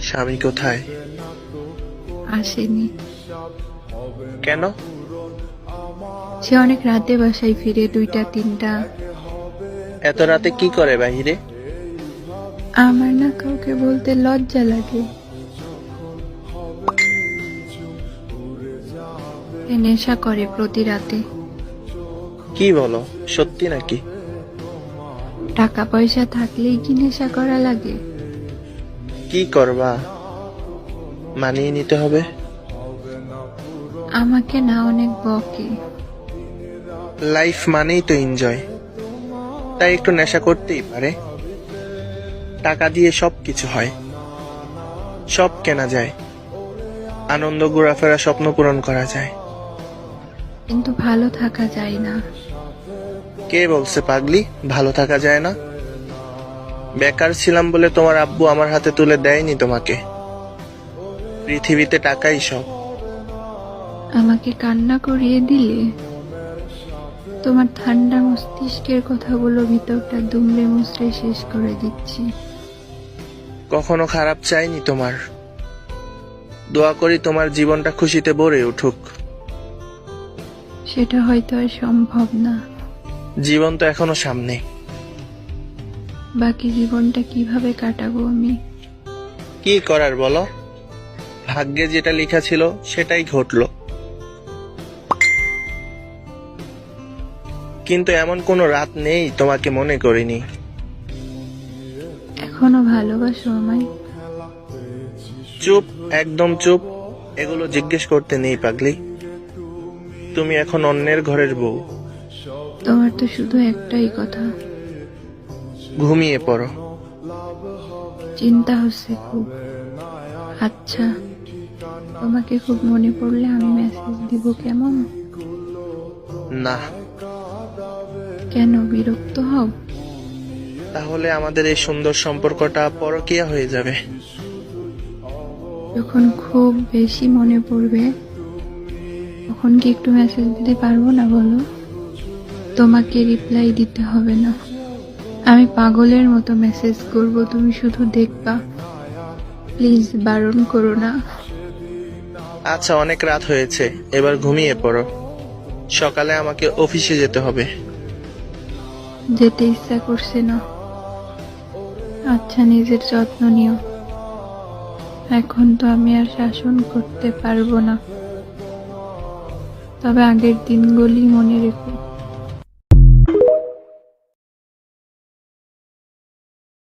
স্বামী কোথায়? আসেনি। কেন? সে অনেক রাতে বাসায় ফিরে, 2টা 3টা। এত রাতে কি করে বাহিরে? আমার না কাউকে বলতে লজ্জা লাগে। সে নেশা করে প্রতি রাতে। কি বলো, সত্যি নাকি? টাকা পয়সা থাকলেই কি নেশা করা লাগে? কি করবা? মানিয়ে নিতে হবে। আমাকে না অনেক বকে। লাইফ মানেই তো এনজয়, তাই একটু নেশা করতেই পারে। টাকা দিয়ে সব কিছু হয়, সব কেনা যায়, আনন্দ, ঘোরাফেরা, স্বপ্ন পূরণ করা যায়। কিন্তু ভালো থাকা যায় না। কে বলছে পাগলি ভালো থাকা যায় না? বেকার ছিলাম বলে তোমার আব্বু আমার হাতে তুলে দেয়নি তোমাকে। পৃথিবীতে টাকাই সব। আমাকে কান্না করিয়ে দিলে। তোমার ঠান্ডা মস্তিষ্কের কথাগুলো ভিতরটা দুমড়ে মুচড়ে শেষ করে দিচ্ছি। কখনো খারাপ চাইনি তোমার। দোয়া করি তোমার জীবনটা খুশিতে ভরে উঠুক। সেটা হয়তো আর সম্ভব না। জীবন তো এখনো সামনে। বাকি জীবনটা কিভাবে কাটাবো আমি? কি করার বলো, ভাগ্যে যেটা লেখা ছিল সেটাই ঘটলো। কিন্তু এমন কোনো রাত নেই তোমাকে মনে করিনি। এখনো ভালোবাসো আমায়? চুপ, একদম চুপ। এগুলো জিজ্ঞেস করতে নেই পাগলি। তুমি এখন অন্যের ঘরের বউ। তোমার তো শুধু একটাই কথা। ঘুমিয়ে পড়ো। চিন্তা হচ্ছে খুব। আচ্ছা, তোমাকে খুব মনে পড়লে আমি মেসেজ দিব কেমন? না। কেন, বিরক্ত হও? তাহলে আমাদের এই সুন্দর সম্পর্কটা পরকীয়া হয়ে যাবে। যখন খুব বেশি মনে পড়বে তখন কি একটু মেসেজ দিতে পারবো না বলো? তোমাকে রিপ্লাই দিতে হবে না, আমি পাগলের মতো মেসেজ করব, তুমি শুধু দেখবা। প্লিজ বারণ করো না। আচ্ছা, অনেক রাত হয়েছে, এবার ঘুমিয়ে পড়ো। সকালে আমাকে অফিসে যেতে হবে। যেতে ইচ্ছা করছে না। আচ্ছা, নিজের যত্ন নিও। এখন তো আমি আর শাসন করতে পারবো না, তবে আগের দিনগুলি মনে রেখো।